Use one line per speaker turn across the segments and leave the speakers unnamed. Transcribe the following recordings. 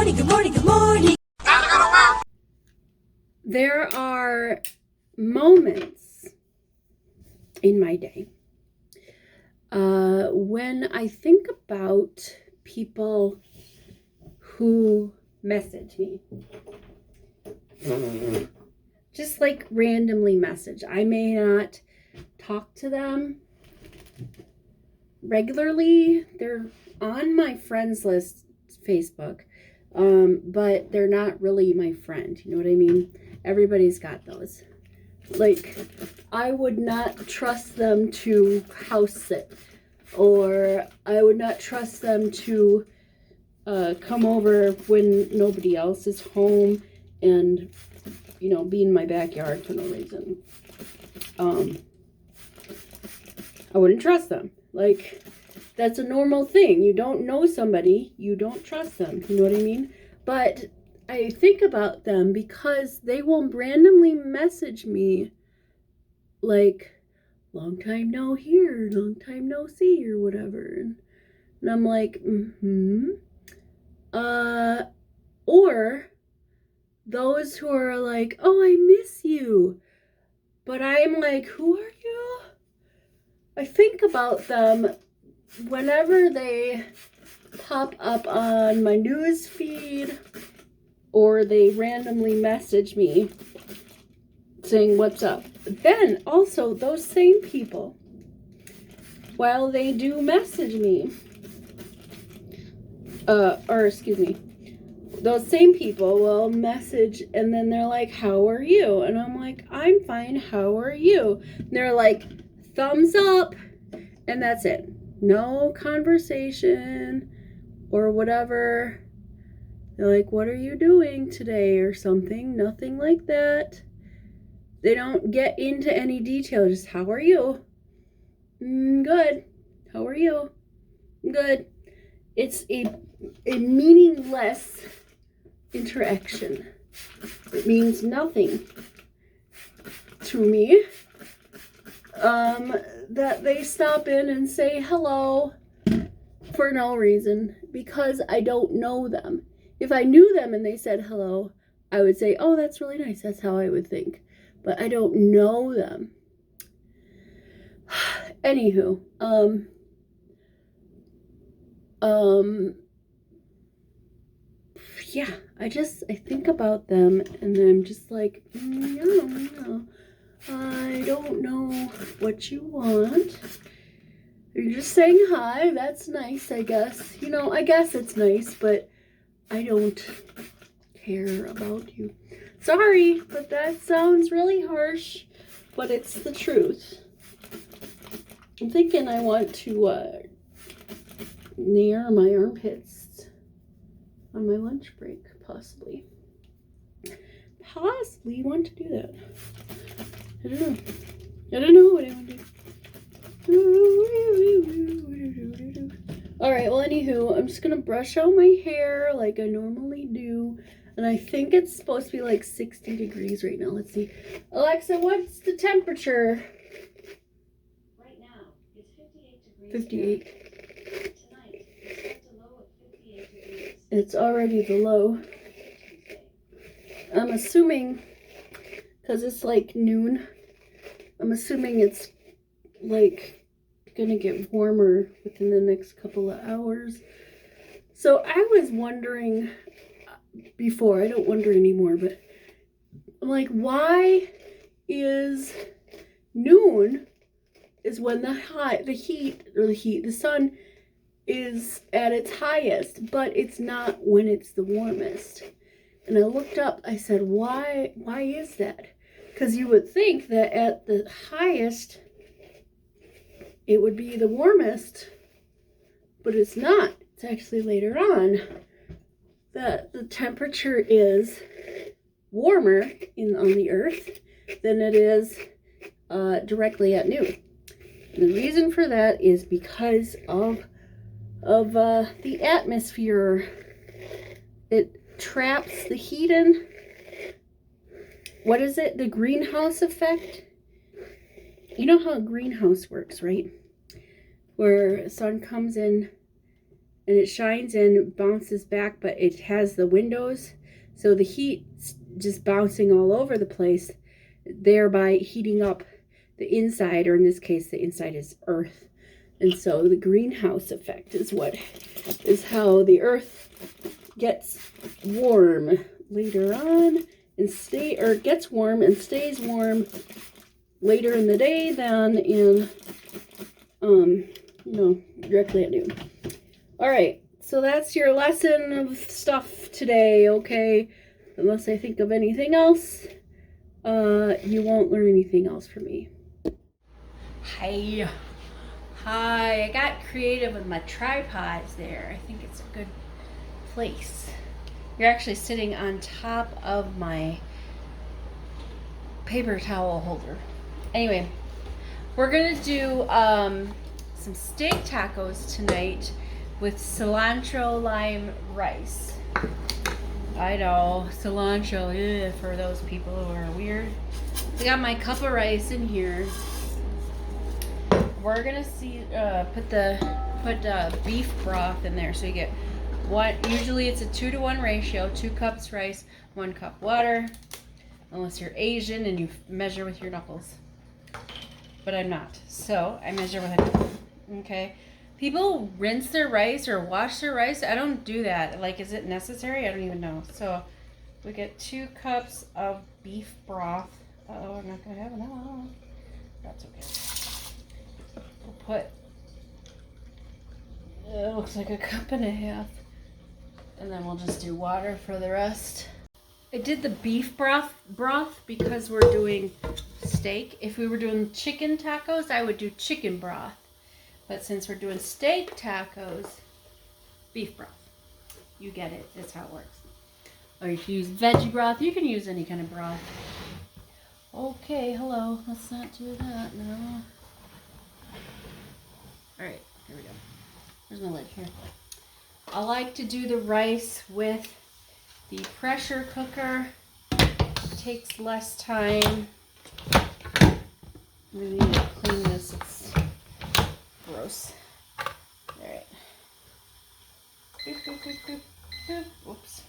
morning, good morning, good morning.
There are moments in my day when I think about people who message me. Just like randomly message. I may not talk to them regularly. They're on my friends list, Facebook, but they're not really my friend. You know what I mean? Everybody's got those. Like, I would not trust them to house sit, or I would not trust them to come over when nobody else is home and, you know, be in my backyard for no reason. I wouldn't trust them. Like, that's a normal thing. You don't know somebody, you don't trust them. You know what I mean? But I think about them because they will randomly message me like, long time no hear, long time no see, or whatever. And I'm like, or those who are like, oh, I miss you. But I'm like, who are you? I think about them whenever they pop up on my news feed or they randomly message me saying what's up. Then also those same people, while they do message me, those same people will message and then they're like, how are you? And I'm like, I'm fine, how are you? And they're like, thumbs up, and that's it. No conversation or whatever. They're like, what are you doing today or something? Nothing like that. They don't get into any detail. Just, how are you? Good. How are you? Good. It's a meaningless interaction. It means nothing to me. That they stop in and say hello for no reason because I don't know them. If I knew them and they said hello, I would say, oh, that's really nice. That's how I would think. But I don't know them. Anywho, yeah, I think about them and I'm just like, no. I don't know what you want. You're just saying hi. That's nice, I guess. You know, I guess it's nice, but I don't care about you. Sorry, but that sounds really harsh, but it's the truth. I'm thinking I want to nair my armpits on my lunch break, possibly. Possibly want to do that. I don't know what I want to do. Alright, well, anywho, I'm just gonna brush out my hair like I normally do. And I think it's supposed to be like 60 degrees right now. Let's see. Alexa, what's the temperature?
Right now, it's 58 degrees.
58.
Tonight, expect a low of 58 degrees.
It's already the low. I'm assuming, because it's like noon, I'm assuming it's like gonna get warmer within the next couple of hours. So I was wondering before, I don't wonder anymore, but I'm like, why is noon is when the sun is at its highest, but it's not when it's the warmest. And I looked up, I said, why is that? Because you would think that at the highest, it would be the warmest, but it's not. It's actually later on that the temperature is warmer on the earth than it is directly at noon. And the reason for that is because of the atmosphere. It traps the heat in. What is it? The greenhouse effect? You know how a greenhouse works, right? Where sun comes in and it shines and bounces back, but it has the windows, so the heat's just bouncing all over the place, thereby heating up the inside, or in this case, the inside is earth. And so the greenhouse effect is how the earth gets warm later on and gets warm and stays warm later in the day than in directly at noon. All right, so that's your lesson of stuff today, okay? Unless I think of anything else, you won't learn anything else from me. Hi, I got creative with my tripods there. I think it's a good place. You're actually sitting on top of my paper towel holder. Anyway, we're gonna do some steak tacos tonight with cilantro lime rice. I know, cilantro, for those people who are weird. I got my cup of rice in here. We're gonna put beef broth in there, so you get usually it's a 2-to-1 ratio, 2 cups rice, 1 cup water, unless you're Asian and you measure with your knuckles. But I'm not, so I measure with a knuckle. Okay, people rinse their rice or wash their rice. I don't do that. Like, is it necessary? I don't even know. So we get 2 cups of beef broth. Oh, I'm not gonna have enough. That's okay. We'll put, it looks like 1.5 cups. And then we'll just do water for the rest. I did the beef broth because we're doing steak. If we were doing chicken tacos, I would do chicken broth. But since we're doing steak tacos, beef broth. You get it. That's how it works. Or if you use veggie broth, you can use any kind of broth. Okay, hello. Let's not do that now. Alright, here we go. Where's my lid? Here. I like to do the rice with the pressure cooker. It takes less time. We need to clean this. It's gross. Alright. Boop, boop, boop, boop, boop. Whoops.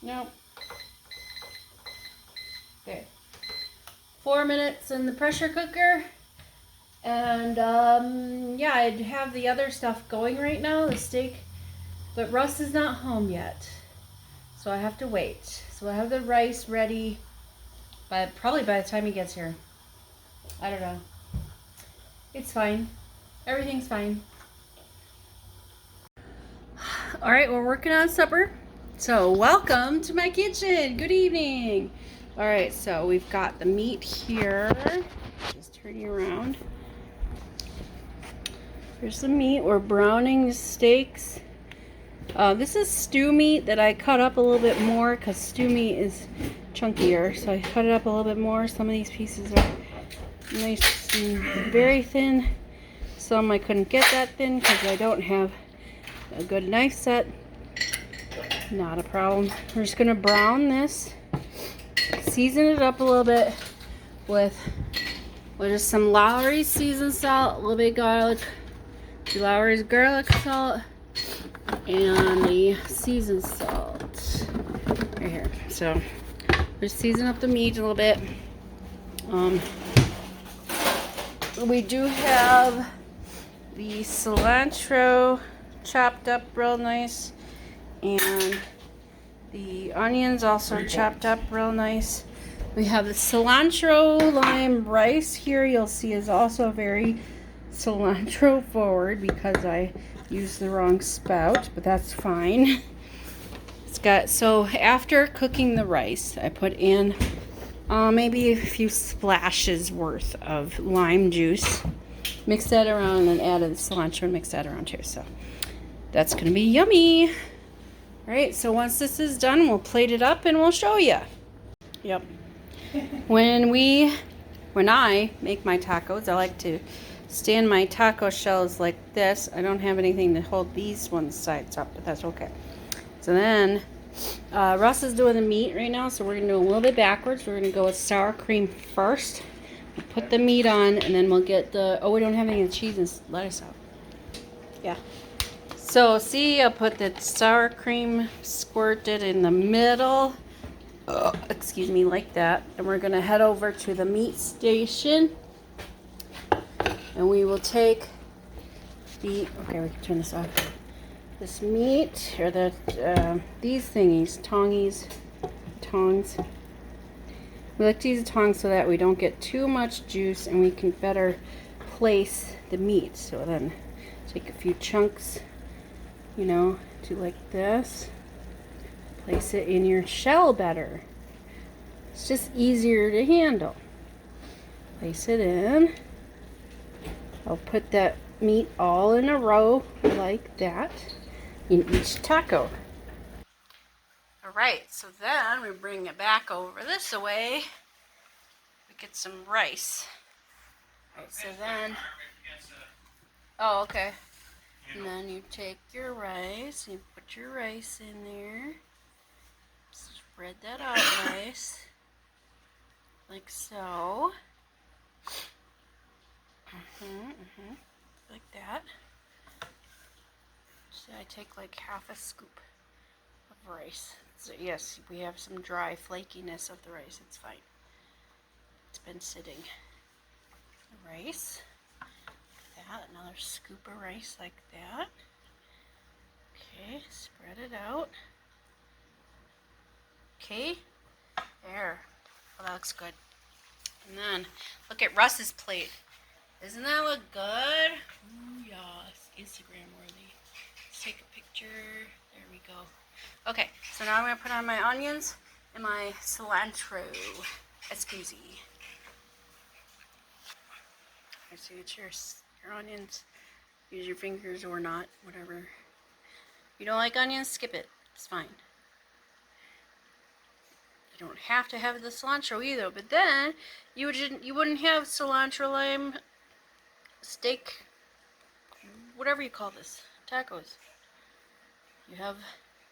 Nope. Okay. 4 minutes in the pressure cooker. And yeah, I'd have the other stuff going right now, the steak, but Russ is not home yet, so I have to wait. So I have the rice ready probably by the time he gets here. I don't know. It's fine. Everything's fine. All right, we're working on supper. So welcome to my kitchen. Good evening. All right, so we've got the meat here. Just turn you around. Here's the meat. We're browning the steaks. This is stew meat that I cut up a little bit more because stew meat is chunkier. So I cut it up a little bit more. Some of these pieces are nice and very thin. Some I couldn't get that thin because I don't have a good knife set. Not a problem. We're just going to brown this. Season it up a little bit with just some Lowry's seasoned salt, a little bit of garlic. Lowry's garlic salt and the seasoned salt right here. So just season up the meat a little bit. We do have the cilantro chopped up real nice, and the onions also chopped up real nice. We have the cilantro lime rice here. You'll see is also very cilantro forward because I used the wrong spout, but that's fine. It's got, so after cooking the rice, I put in maybe a few splashes worth of lime juice. Mix that around and added the cilantro and mix that around too. So that's gonna be yummy. All right, so once this is done, we'll plate it up and we'll show you. Yep. When I make my tacos, I like to stand my taco shells like this. I don't have anything to hold these one sides up, but that's okay. So then Russ is doing the meat right now, so we're gonna do a little bit backwards. We're gonna go with sour cream first. We'll put the meat on, and then we'll get the, oh, we don't have any of the cheese and lettuce out. Yeah. So see, I'll put the sour cream squirted in the middle. Excuse me, like that. And we're gonna head over to the meat station. And we will take the, okay, we can turn this off. This meat, or these thingies, tongs. We like to use the tongs so that we don't get too much juice and we can better place the meat. So then take a few chunks, you know, do like this. Place it in your shell better. It's just easier to handle. Place it in. I'll put that meat all in a row like that in each taco. Alright, so then we bring it back over this way. We get some rice. Alright, so then, oh, okay. And then you take your rice, you put your rice in there. Spread that out nice. Like so. Like that. So I take like half a scoop of rice. So yes, we have some dry flakiness of the rice. It's fine. It's been sitting. The rice. That. Another scoop of rice like that. Okay, spread it out. Okay, there. Well, that looks good. And then look at Russ's plate. Doesn't that look good? Ooh, yes, Instagram worthy. Let's take a picture. There we go. Okay, so now I'm gonna put on my onions and my cilantro. Excuse me. Alright, so get your onions. Use your fingers or not, whatever. If you don't like onions, skip it. It's fine. You don't have to have the cilantro either, but then you wouldn't have cilantro lime steak, whatever you call this, tacos. You have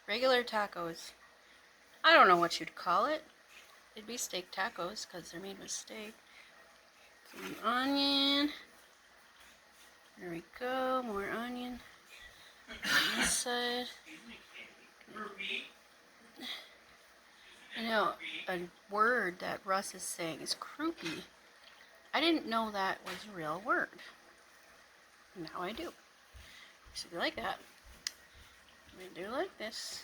regular tacos. I don't know what you'd call it. It'd be steak tacos because they're made with steak. Some onion. There we go. More onion. On this side. I know a word that Russ is saying is croupy. I didn't know that was a real word. Now I do. Should be like that. We do like this.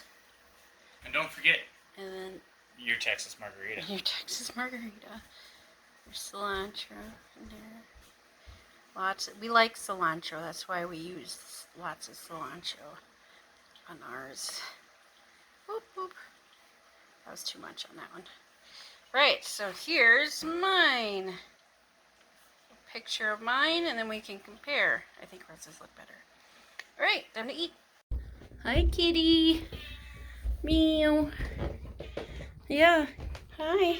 And don't forget.
And then
Your Texas margarita.
your Texas margarita. Your cilantro in there. We like cilantro. That's why we use lots of cilantro on ours. Boop, boop. That was too much on that one. Right, so here's mine. A picture of mine, and then we can compare. I think Rose's look better. All right, time to eat. Hi, kitty. Meow. Yeah. Hi. You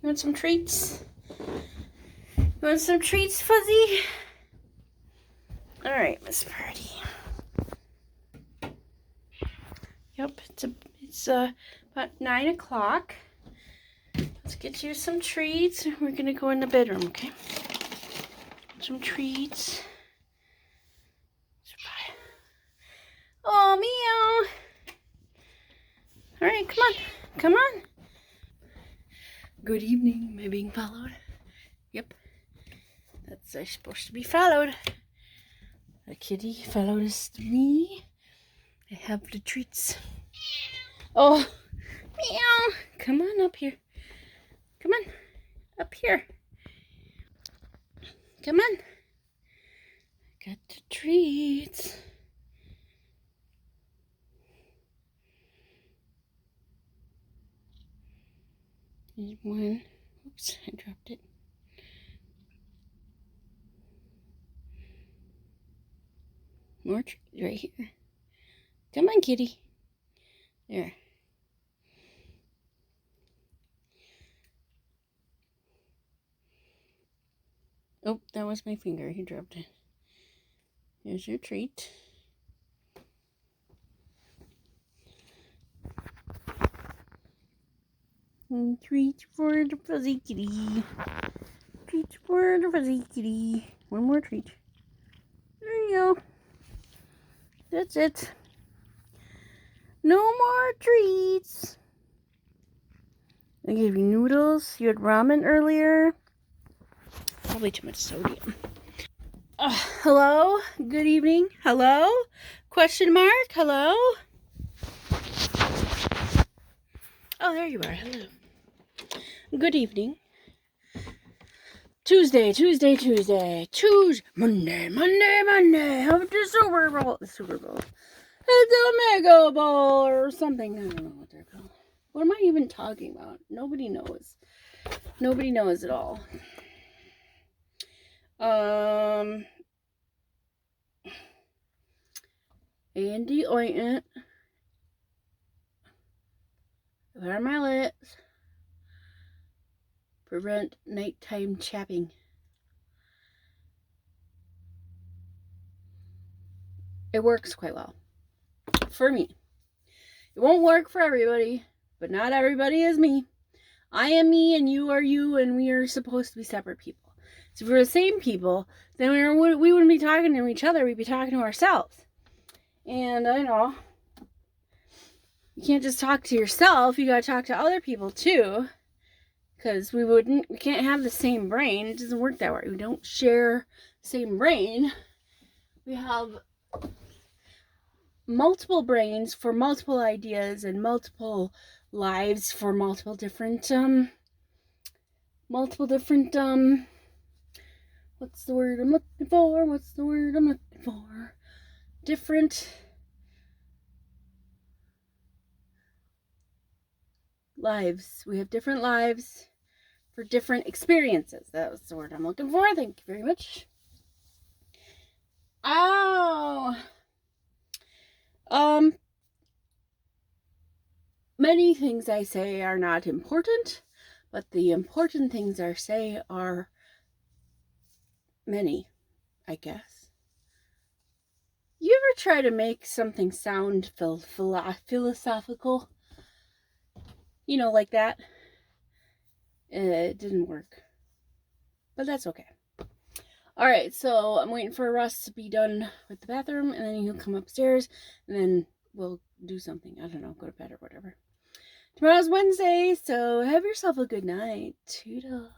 want some treats? You want some treats, Fuzzy? All right, Miss Party. Yep, it's about 9 o'clock. Let's get you some treats. We're gonna go in the bedroom, okay? Some treats. Oh, meow. All right, come on. Come on. Good evening. Am I being followed? Yep. That's supposed to be followed. The kitty follows me. I have the treats. Oh, meow. Come on up here. Come on. Up here. Come on. Got the treats. There's one. Oops, I dropped it. More treats right here. Come on, kitty. There. Oh, that was my finger. He dropped it. Here's your treat. And treats for the fuzzy kitty. Treats for the fuzzy kitty. One more treat. There you go. That's it. No more treats. I gave you noodles. You had ramen earlier. Probably too much sodium. Hello? Good evening. Hello? Question mark? Hello? Oh, there you are. Hello. Good evening. Tuesday. Monday. Have the Super Bowl. The Super Bowl. It's a Mega Bowl or something. I don't know what they're called. What am I even talking about? Nobody knows. Nobody knows at all. Andy ointment. Where are my lips? Prevent nighttime chapping. It works quite well. For me. It won't work for everybody, but not everybody is me. I am me and you are you, and we are supposed to be separate people. So if we're the same people, then we wouldn't be talking to each other, we'd be talking to ourselves. And I know, you can't just talk to yourself, you gotta talk to other people too. Because we can't have the same brain. It doesn't work that way. We don't share the same brain. We have multiple brains for multiple ideas and multiple lives for multiple different what's the word I'm looking for? Different lives. We have different lives for different experiences. That was the word I'm looking for. Thank you very much. Oh. Many things I say are not important, but the important things I say are many, I guess. You ever try to make something sound philosophical? You know, like that? It didn't work. But that's okay. Alright, so I'm waiting for Russ to be done with the bathroom, and then he'll come upstairs, and then we'll do something. I don't know, go to bed or whatever. Tomorrow's Wednesday, so have yourself a good night. Toodles.